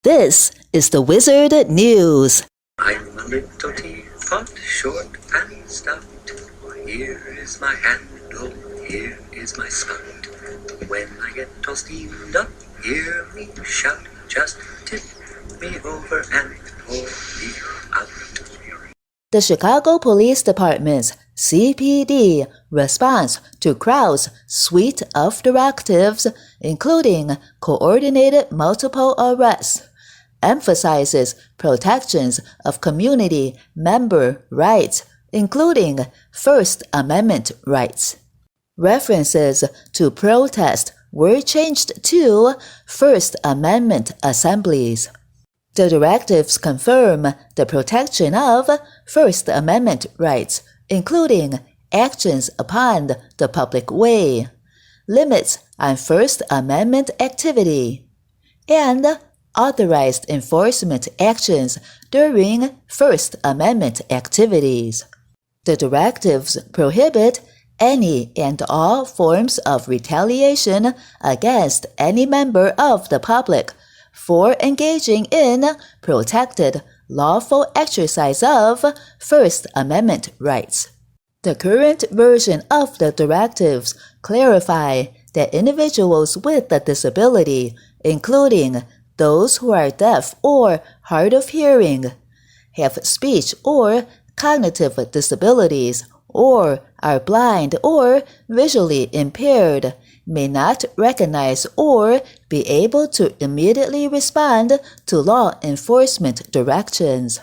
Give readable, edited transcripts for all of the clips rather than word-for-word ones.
This is the Wizard News. I'm a little teapot, short and stout. Here is my handle, here is my spout. When I get all steamed up, hear me shout. Just tip me over and pour me out. The Chicago Police Department's CPD response to Crowd's suite of directives, including coordinated multiple arrests, emphasizes protections of community member rights, including First Amendment rights. References to protest were changed to First Amendment assemblies. The directives confirm the protection of First Amendment rights, including actions upon the public way, limits on First Amendment activity, and authorized enforcement actions during First Amendment activities. The directives prohibit any and all forms of retaliation against any member of the public for engaging in protected, lawful exercise of First Amendment rights. The current version of the directives clarify that individuals with a disability, including those who are deaf or hard of hearing, have speech or cognitive disabilities, or are blind or visually impaired, may not recognize or be able to immediately respond to law enforcement directions.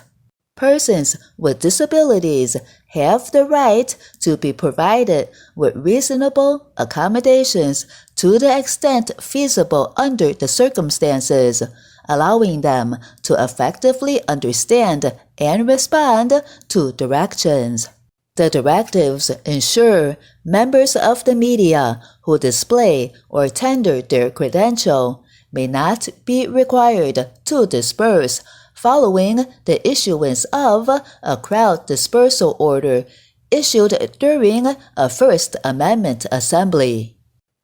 Persons with disabilities have the right to be provided with reasonable accommodations to the extent feasible under the circumstances, allowing them to effectively understand and respond to directions. The directives ensure members of the media who display or tender their credential may not be required to disperse following the issuance of a crowd dispersal order issued during a First Amendment assembly.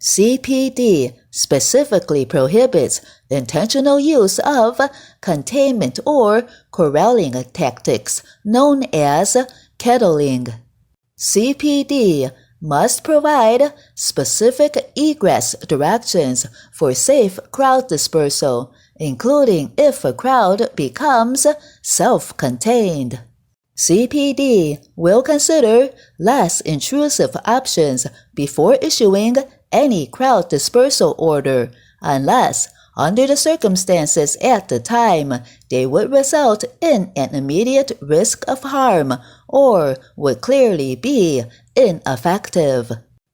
CPD specifically prohibits intentional use of containment or corralling tactics known as kettling. CPD must provide specific egress directions for safe crowd dispersal, including if a crowd becomes self-contained. CPD will consider less intrusive options before issuing any crowd dispersal order, unless, under the circumstances at the time, they would result in an immediate risk of harm or would clearly be ineffective.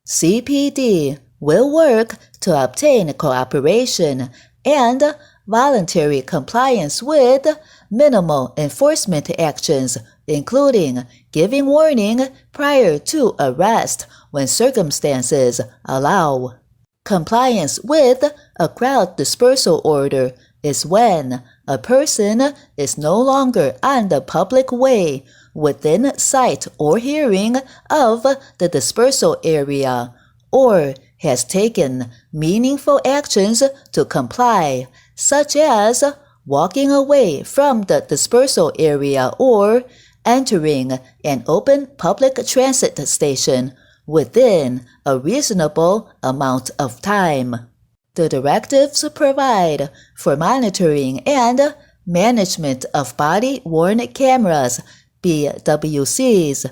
CPD will work to obtain cooperation and voluntary compliance with minimal enforcement actions, including giving warning prior to arrest when circumstances allow. Compliance with a crowd dispersal order is when a person is no longer on the public way within sight or hearing of the dispersal area, or has taken meaningful actions to comply, such as walking away from the dispersal area or entering an open public transit station within a reasonable amount of time. The directives provide for monitoring and management of body-worn cameras, BWCs,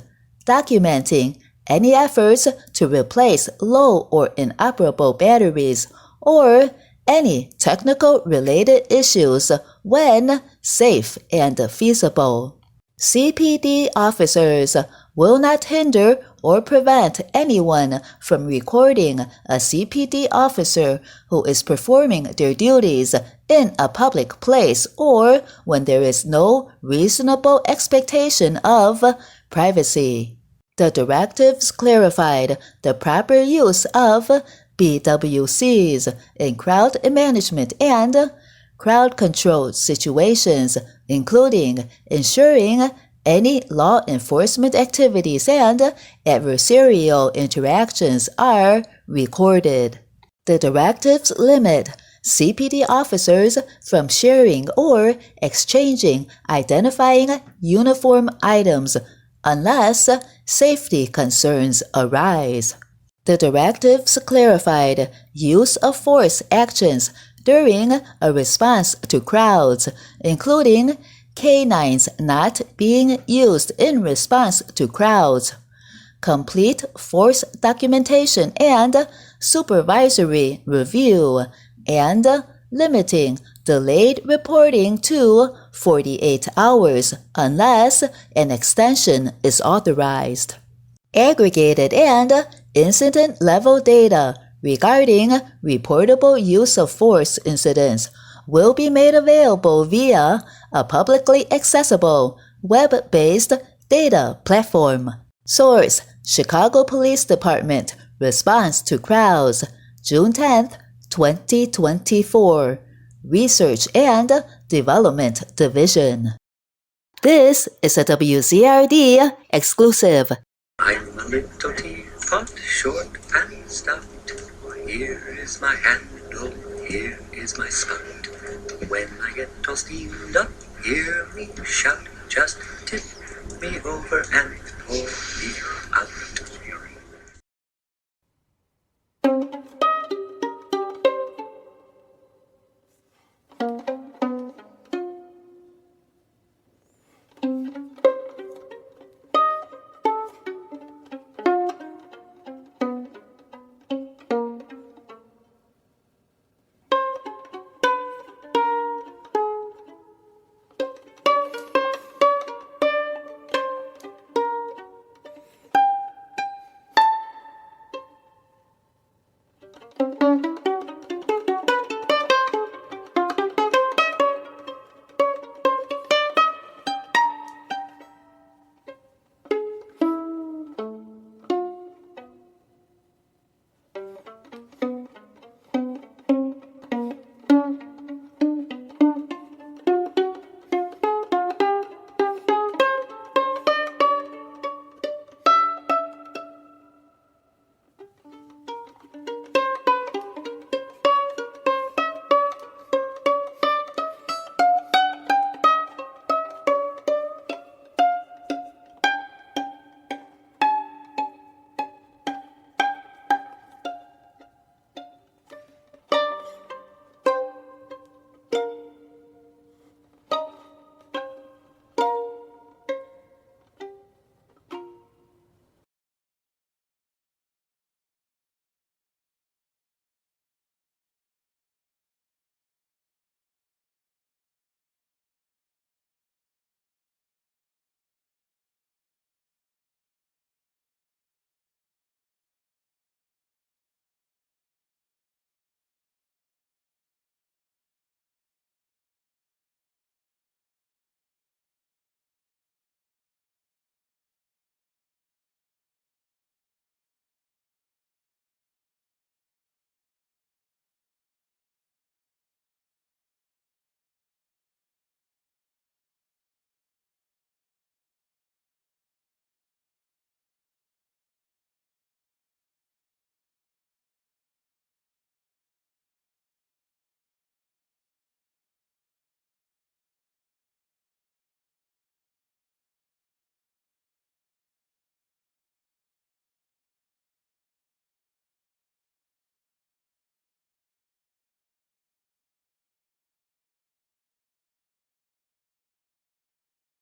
documenting any efforts to replace low or inoperable batteries or any technical related issues when safe and feasible. CPD officers will not hinder or prevent anyone from recording a CPD officer who is performing their duties in a public place or when there is no reasonable expectation of privacy. The directives clarified the proper use of BWCs in crowd management and crowd-controlled situations, including ensuring any law enforcement activities and adversarial interactions are recorded. The directives limit CPD officers from sharing or exchanging identifying uniform items unless safety concerns arise. The directives clarified use of force actions during a response to crowds, including canines not being used in response to crowds, complete force documentation and supervisory review, and limiting delayed reporting to 48 hours unless an extension is authorized. Aggregated and incident-level data regarding reportable use of force incidents will be made available via a publicly accessible, web-based data platform. Source: Chicago Police Department, Response to Crowds, June 10, 2024. Research and Development Division. This is a WZRD exclusive. I'm a little teapot, short and stout. Here is my handle, here is my spout. When I get all steamed up, hear me shout. Just tip me over and pour me out.